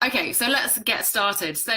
Okay, so let's get started. So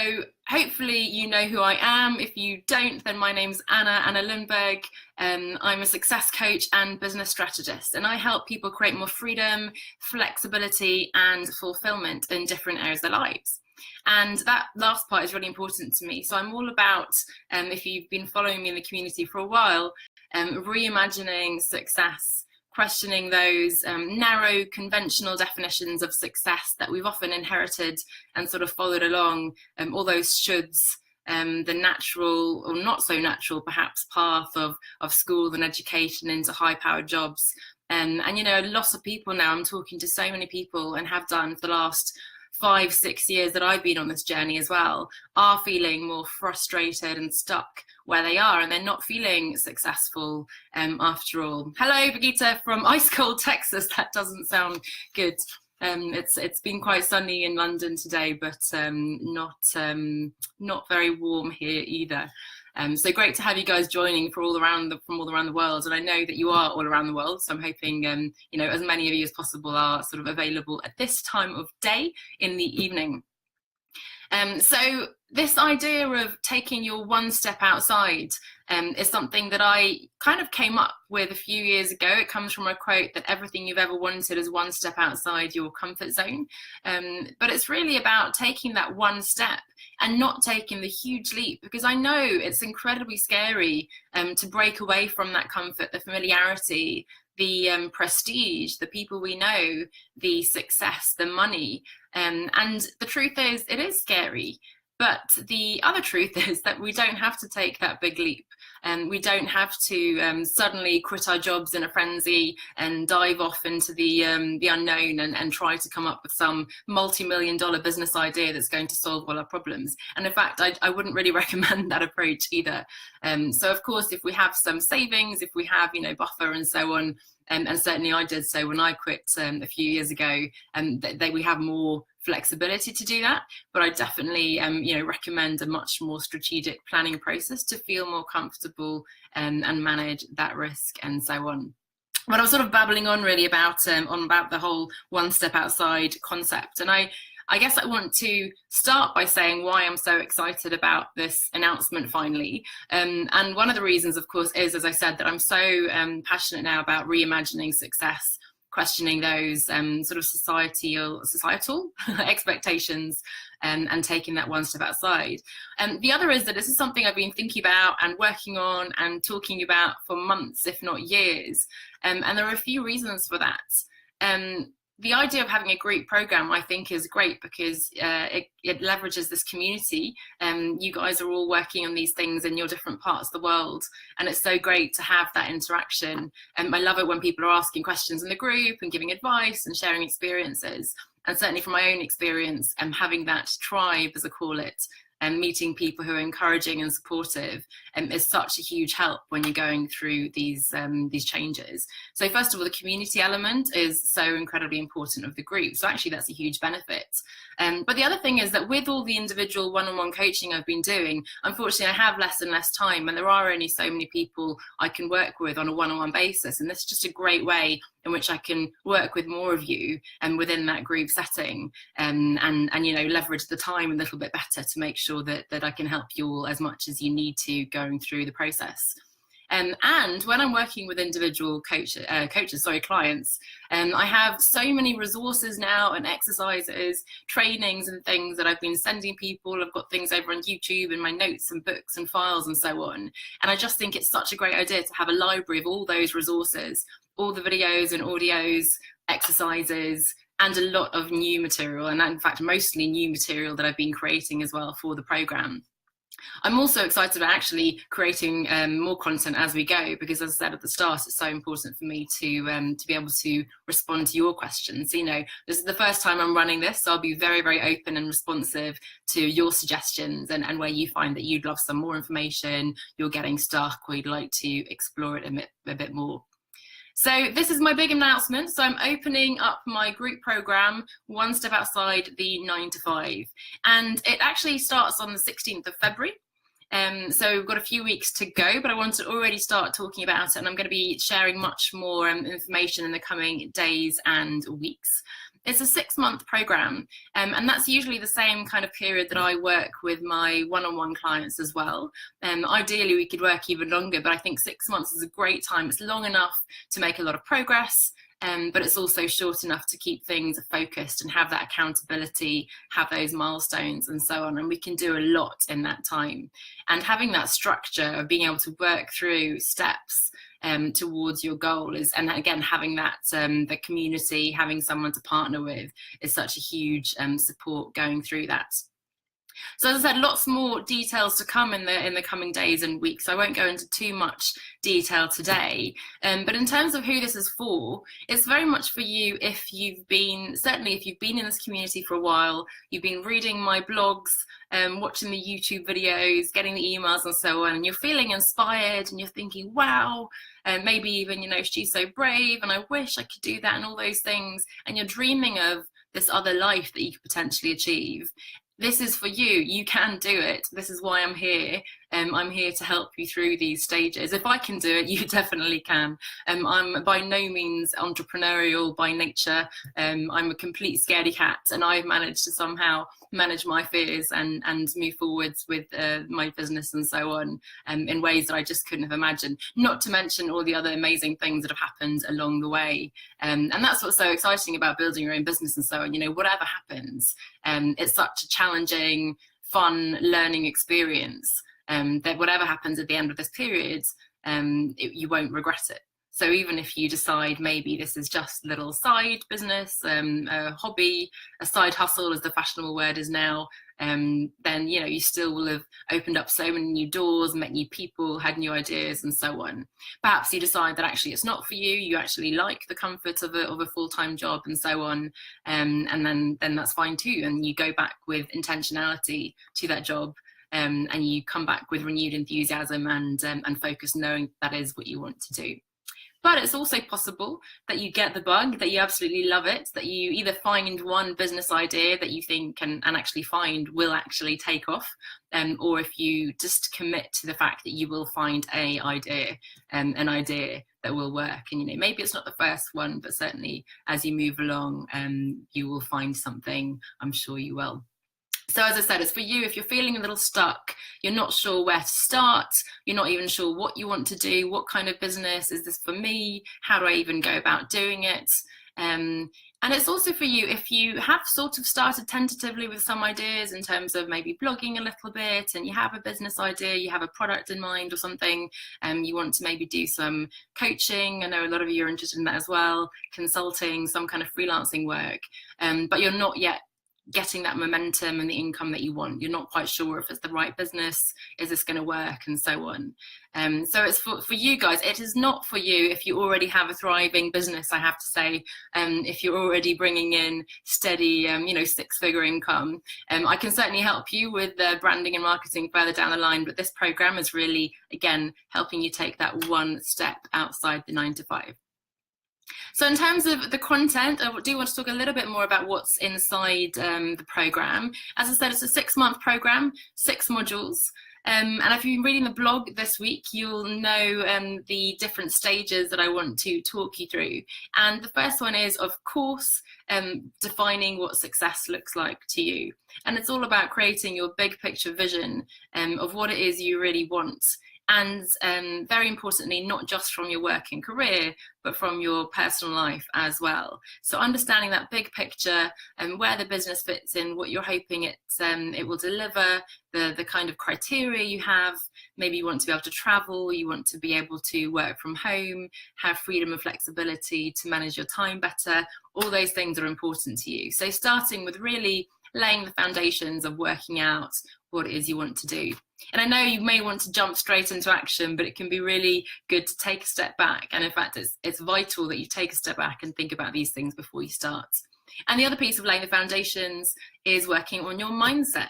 hopefully you know who I am. If you don't, then my name's Anna Lundberg. I'm a success coach and business strategist, and I help people create more freedom, flexibility, and fulfillment in different areas of their lives. And that last part is really important to me. So I'm all about, if you've been following me in the community for a while, reimagining success, questioning those narrow conventional definitions of success that we've often inherited and sort of followed along, all those shoulds, the natural or not so natural perhaps path of school and education into high powered jobs. And you know, lots of people now, I'm talking to so many people and have done for the last 5-6 years that I've been on this journey as well, are feeling more frustrated and stuck where they are, and they're not feeling successful after all. Hello, Brigitte from ice cold Texas. That doesn't sound good. It's been quite sunny in London today, but not very warm here either. So great to have you guys joining from all around the world, and I know that you are all around the world. So I'm hoping you know, as many of you as possible are sort of available at this time of day in the evening. So this idea of taking your one step outside is something that I kind of came up with a few years ago. It comes from a quote that everything you've ever wanted is one step outside your comfort zone. But it's really about taking that one step and not taking the huge leap, because I know it's incredibly scary to break away from that comfort, the familiarity, the prestige, the people we know, the success, the money. And the truth is, it is scary. But the other truth is that we don't have to take that big leap. And we don't have to suddenly quit our jobs in a frenzy and dive off into the unknown and try to come up with some multi-million-dollar business idea that's going to solve all our problems. And in fact, I wouldn't really recommend that approach either. So of course, if we have some savings, if we have, you know, buffer and so on, and certainly I did so when I quit a few years ago, we have more flexibility to do that. But I definitely you know, recommend a much more strategic planning process to feel more comfortable and manage that risk and so on. But I was sort of babbling on really about the whole one step outside concept, and I guess I want to start by saying why I'm so excited about this announcement finally. And one of the reasons, of course, is, as I said, that I'm so passionate now about reimagining success, questioning those sort of societal expectations, and taking that one step outside. The other is that this is something I've been thinking about and working on and talking about for months, if not years. And there are a few reasons for that. The idea of having a group program, I think, is great because it leverages this community. You guys are all working on these things in your different parts of the world, and it's so great to have that interaction. I love it when people are asking questions in the group and giving advice and sharing experiences. And certainly from my own experience, having that tribe, as I call it, and meeting people who are encouraging and supportive is such a huge help when you're going through these changes. So first of all, the community element is so incredibly important of the group. So actually that's a huge benefit. But the other thing is that with all the individual one-on-one coaching I've been doing, unfortunately I have less and less time, and there are only so many people I can work with on a one-on-one basis. And this is just a great way in which I can work with more of you and within that group setting, and you know, leverage the time a little bit better to make sure that I can help you all as much as you need to going through the process. And when I'm working with individual clients, I have so many resources now and exercises, trainings and things that I've been sending people. I've got things over on YouTube and my notes and books and files and so on. And I just think it's such a great idea to have a library of all those resources, all the videos and audios, exercises, and a lot of new material. And in fact, mostly new material that I've been creating as well for the program. I'm also excited about actually creating more content as we go, because as I said at the start, it's so important for me to be able to respond to your questions. You know, this is the first time I'm running this, so I'll be very, very open and responsive to your suggestions and where you find that you'd love some more information, you're getting stuck, or you'd like to explore it a bit more. So this is my big announcement. So I'm opening up my group program, One Step Outside the 9 to 5. And it actually starts on the 16th of February. So we've got a few weeks to go, but I want to already start talking about it. And I'm going to be sharing much more information in the coming days and weeks. It's a 6-month program, and that's usually the same kind of period that I work with my one-on-one clients as well. Ideally, we could work even longer, but I think 6 months is a great time. It's long enough to make a lot of progress, but it's also short enough to keep things focused and have that accountability, have those milestones and so on. And we can do a lot in that time. And having that structure of being able to work through steps towards your goal is, and again, having that the community, having someone to partner with is such a huge support going through that. So as I said, lots more details to come in the coming days and weeks. I won't go into too much detail today, but in terms of who this is for, it's very much for you if you've been, certainly if you've been in this community for a while, you've been reading my blogs, watching the YouTube videos, getting the emails and so on, and you're feeling inspired and you're thinking, wow, maybe even, you know, she's so brave and I wish I could do that and all those things, and you're dreaming of this other life that you could potentially achieve. This is for you. You can do it. This is why I'm here. I'm here to help you through these stages. If I can do it, you definitely can. I'm by no means entrepreneurial by nature. I'm a complete scaredy cat, and I've managed to somehow manage my fears and move forwards with my business and so on in ways that I just couldn't have imagined. Not to mention all the other amazing things that have happened along the way. And that's what's so exciting about building your own business and so on. You know, whatever happens, it's such a challenging, fun learning experience. That whatever happens at the end of this period, you won't regret it. So even if you decide maybe this is just a little side business, a hobby, a side hustle as the fashionable word is now, then, you know, you still will have opened up so many new doors, met new people, had new ideas and so on. Perhaps you decide that actually it's not for you, you actually like the comfort of a full-time job and so on, and then that's fine too, and you go back with intentionality to that job. And you come back with renewed enthusiasm and focus, knowing that is what you want to do. But it's also possible that you get the bug, that you absolutely love it, that you either find one business idea that you think and actually find will actually take off, or if you just commit to the fact that you will find an idea that will work. And, you know, maybe it's not the first one, but certainly as you move along, you will find something. I'm sure you will. So as I said, it's for you if you're feeling a little stuck, you're not sure where to start, you're not even sure what you want to do, what kind of business, is this for me, how do I even go about doing it? And it's also for you if you have sort of started tentatively with some ideas in terms of maybe blogging a little bit, and you have a business idea, you have a product in mind or something, you want to maybe do some coaching. I know a lot of you are interested in that as well, consulting, some kind of freelancing work, but you're not yet getting that momentum and the income that you want. You're not quite sure if it's the right business, is this going to work, and so on. So it's for you guys. It is not for you if you already have a thriving business, I have to say. If you're already bringing in steady, you know, 6-figure income. I can certainly help you with branding and marketing further down the line, but this program is really, again, helping you take that one step outside the 9 to 5. So in terms of the content, I do want to talk a little bit more about what's inside the program. As I said, it's a 6-month program, 6 modules. And if you've been reading the blog this week, you'll know the different stages that I want to talk you through. And the first one is, of course, defining what success looks like to you. And it's all about creating your big picture vision of what it is you really want. And very importantly, not just from your work and career, but from your personal life as well. So understanding that big picture and where the business fits in, what you're hoping it will deliver, the kind of criteria you have. Maybe you want to be able to travel, you want to be able to work from home, have freedom and flexibility to manage your time better. All those things are important to you. So starting with really laying the foundations of working out what it is you want to do. And I know you may want to jump straight into action, but it can be really good to take a step back. And in fact, it's vital that you take a step back and think about these things before you start. And the other piece of laying the foundations is working on your mindset.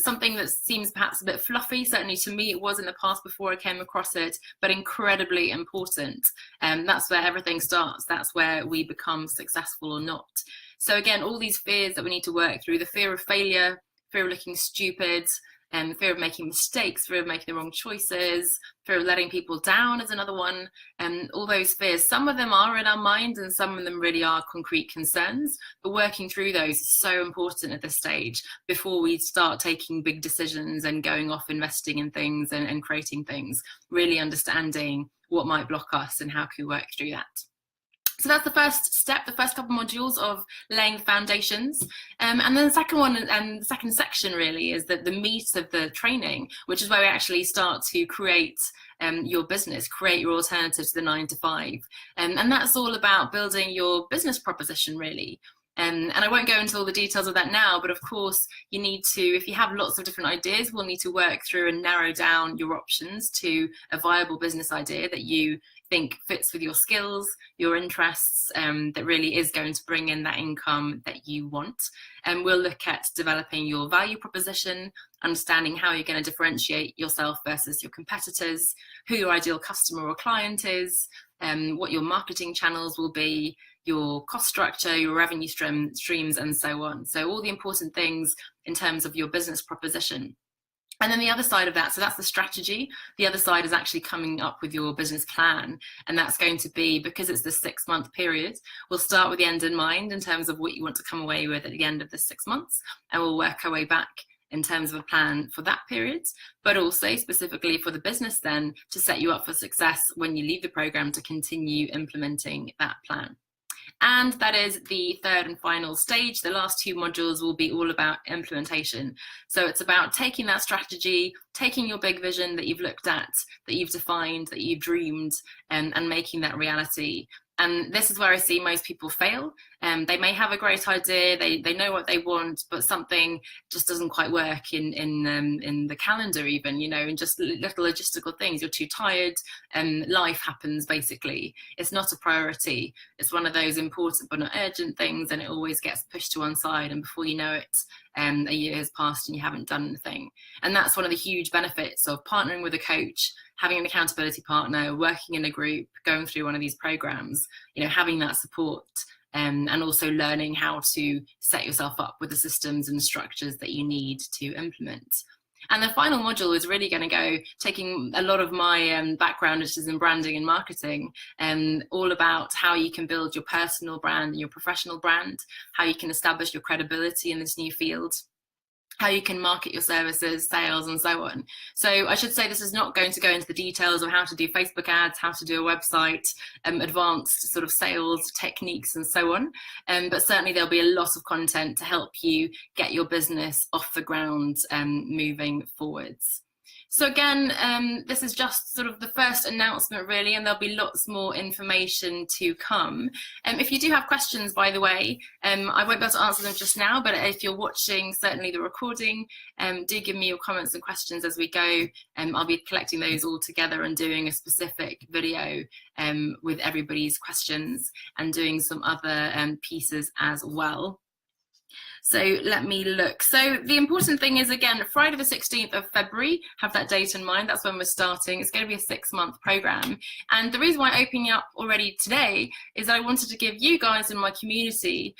Something that seems perhaps a bit fluffy, certainly to me it was in the past before I came across it, but incredibly important. That's where everything starts. That's where we become successful or not. So again, all these fears that we need to work through, the fear of failure, fear of looking stupid, fear of making mistakes, fear of making the wrong choices, fear of letting people down is another one. All those fears, some of them are in our mind and some of them really are concrete concerns, but working through those is so important at this stage before we start taking big decisions and going off investing in things and creating things, really understanding what might block us and how can we work through that. So that's the first step, the first couple of modules of laying the foundations. And then the second one and the second section really is the meat of the training, which is where we actually start to create your business, create your alternative to the 9 to 5. And that's all about building your business proposition really. And I won't go into all the details of that now, but of course you need to, if you have lots of different ideas, we'll need to work through and narrow down your options to a viable business idea that you think fits with your skills, your interests, that really is going to bring in that income that you want. And we'll look at developing your value proposition, understanding how you're going to differentiate yourself versus your competitors, who your ideal customer or client is, what your marketing channels will be, your cost structure, your revenue streams, and so on. So all the important things in terms of your business proposition. And then the other side of that, so that's the strategy. The other side is actually coming up with your business plan. And that's going to be, because it's the 6-month period, we'll start with the end in mind in terms of what you want to come away with at the end of the 6 months. And we'll work our way back in terms of a plan for that period, but also specifically for the business then to set you up for success when you leave the program to continue implementing that plan. And that is the third and final stage. The last 2 modules will be all about implementation. So it's about taking that strategy, taking your big vision that you've looked at, that you've defined, that you've dreamed, and making that reality. And this is where I see most people fail. They may have a great idea, they know what they want, but something just doesn't quite work in the calendar even, you know, and just little logistical things. You're too tired, life happens basically. It's not a priority. It's one of those important but not urgent things, and it always gets pushed to one side, and before you know it, a year has passed and you haven't done anything. And that's one of the huge benefits of partnering with a coach, having an accountability partner, working in a group, going through one of these programs, you know, having that support, and also learning how to set yourself up with the systems and structures that you need to implement. And the final module is really going to go, taking a lot of my background, which is in branding and marketing, all about how you can build your personal brand and your professional brand, how you can establish your credibility in this new field, how you can market your services, sales, and so on. So I should say this is not going to go into the details of how to do Facebook ads, how to do a website, advanced sort of sales techniques and so on. But certainly there'll be a lot of content to help you get your business off the ground moving forwards. So again, this is just sort of the first announcement really, and there'll be lots more information to come. If you do have questions, by the way, I won't be able to answer them just now, but if you're watching certainly the recording, do give me your comments and questions as we go. I'll be collecting those all together and doing a specific video with everybody's questions and doing some other pieces as well. So let me look. So the important thing is, again, Friday the 16th of February, have that date in mind. That's when we're starting. It's going to be a 6-month program. And the reason why I'm opening up already today is I wanted to give you guys in my community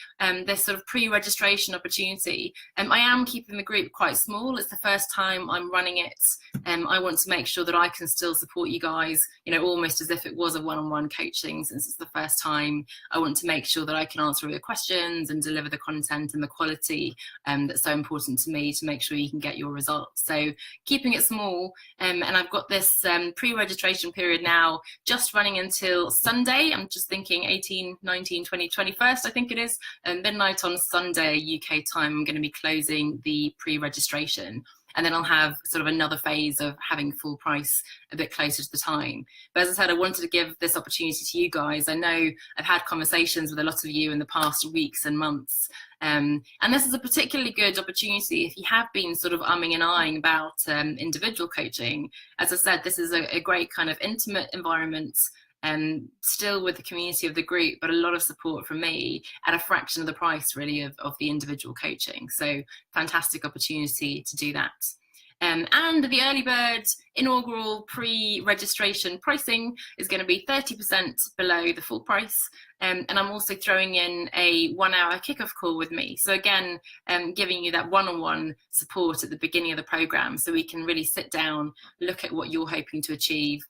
this sort of pre-registration opportunity. I am keeping the group quite small. It's the first time I'm running it. I want to make sure that I can still support you guys, you know, almost as if it was a one-on-one coaching, since it's the first time. I want to make sure that I can answer all your questions and deliver the content and the quality that's so important to me to make sure you can get your results. So keeping it small, and I've got this pre-registration period now just running until Sunday. I'm just thinking 18, 19, 20, 21st, I think it is, midnight on Sunday UK time. I'm going to be closing the pre-registration. And then I'll have sort of another phase of having full price a bit closer to the time. But as I said, I wanted to give this opportunity to you guys. I know I've had conversations with a lot of you in the past weeks and months. And this is a particularly good opportunity if you have been sort of umming and ahhing about individual coaching. As I said, this is a great kind of intimate environment, still with the community of the group, but a lot of support from me at a fraction of the price really of the individual coaching. So fantastic opportunity to do that. And the early bird inaugural pre-registration pricing is going to be 30% below the full price. And I'm also throwing in a 1-hour kickoff call with me. So again, giving you that one-on-one support at the beginning of the program, so we can really sit down, look at what you're hoping to achieve,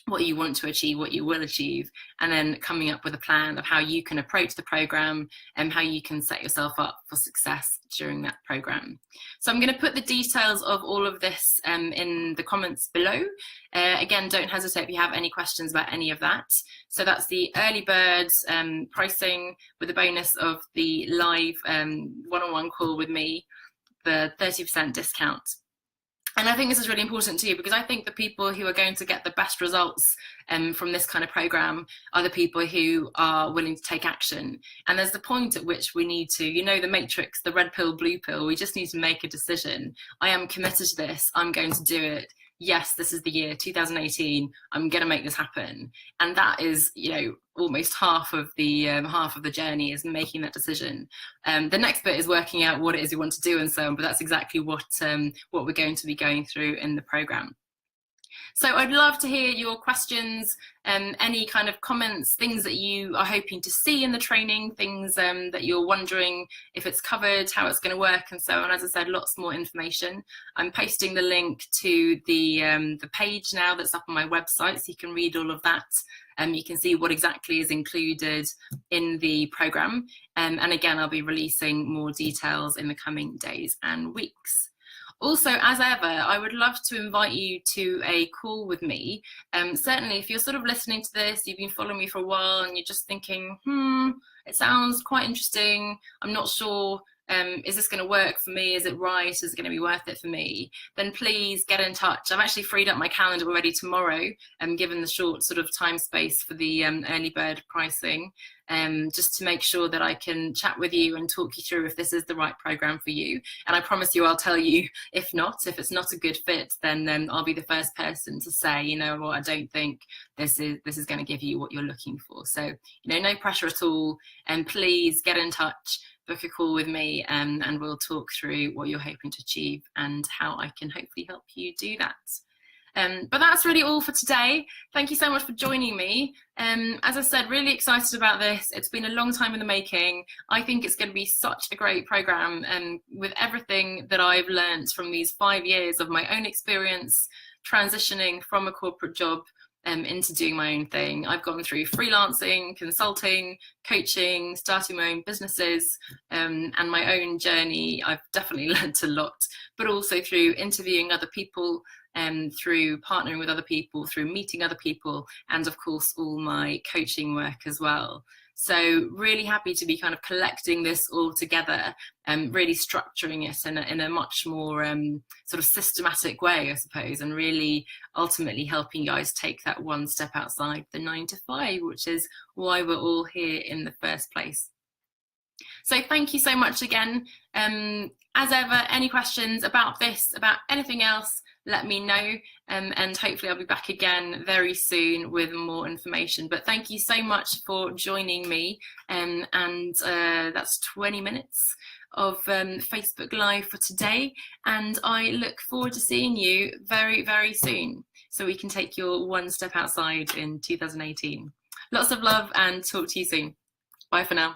what you want to achieve, what you will achieve, and then coming up with a plan of how you can approach the program and how you can set yourself up for success during that program. So I'm going to put the details of all of this in the comments below. Again, don't hesitate if you have any questions about any of that. So that's the early bird pricing with the bonus of the live one-on-one call with me, the 30% discount. And I think this is really important too, because I think the people who are going to get the best results from this kind of program are the people who are willing to take action. And there's the point at which we need to, you know, the matrix, the red pill, blue pill, we just need to make a decision. I am committed to this, I'm going to do it. Yes, this is the year 2018, I'm going to make this happen. And that is, you know, almost half of the journey is making that decision. The next bit is working out what it is you want to do and so on, but that's exactly what we're going to be going through in the program. So I'd love to hear your questions, any kind of comments, things that you are hoping to see in the training, things that you're wondering if it's covered, how it's going to work, and so on. As I said, lots more information. I'm posting the link to the page now that's up on my website, so you can read all of that. You can see what exactly is included in the program. And again, I'll be releasing more details in the coming days and weeks. Also, as ever, I would love to invite you to a call with me. Certainly, if you're sort of listening to this, you've been following me for a while and you're just thinking, it sounds quite interesting, I'm not sure, is this going to work for me? Is it right? Is it going to be worth it for me? Then please get in touch. I've actually freed up my calendar already tomorrow, given the short sort of time space for the early bird pricing, just to make sure that I can chat with you and talk you through if this is the right program for you. And I promise you, I'll tell you if not, if it's not a good fit, then I'll be the first person to say, you know what, I don't think this is going to give you what you're looking for. So, you know, no pressure at all. And please get in touch, book a call with me, and we'll talk through what you're hoping to achieve and how I can hopefully help you do that. But that's really all for today. Thank you so much for joining me. As I said, really excited about this. It's been a long time in the making. I think it's going to be such a great program, and with everything that I've learned from these 5 years of my own experience transitioning from a corporate job into doing my own thing. I've gone through freelancing, consulting, coaching, starting my own businesses, and my own journey. I've definitely learned a lot, but also through interviewing other people, through partnering with other people, through meeting other people, and of course all my coaching work as well. So really happy to be kind of collecting this all together and really structuring it in a much more sort of systematic way, I suppose, and really ultimately helping you guys take that one step outside the 9 to 5, which is why we're all here in the first place. So thank you so much again. As ever, any questions about this, about anything else, let me know, and hopefully I'll be back again very soon with more information. But thank you so much for joining me, and that's 20 minutes of Facebook Live for today, and I look forward to seeing you very, very soon so we can take your one step outside in 2018. Lots of love and talk to you soon. Bye for now.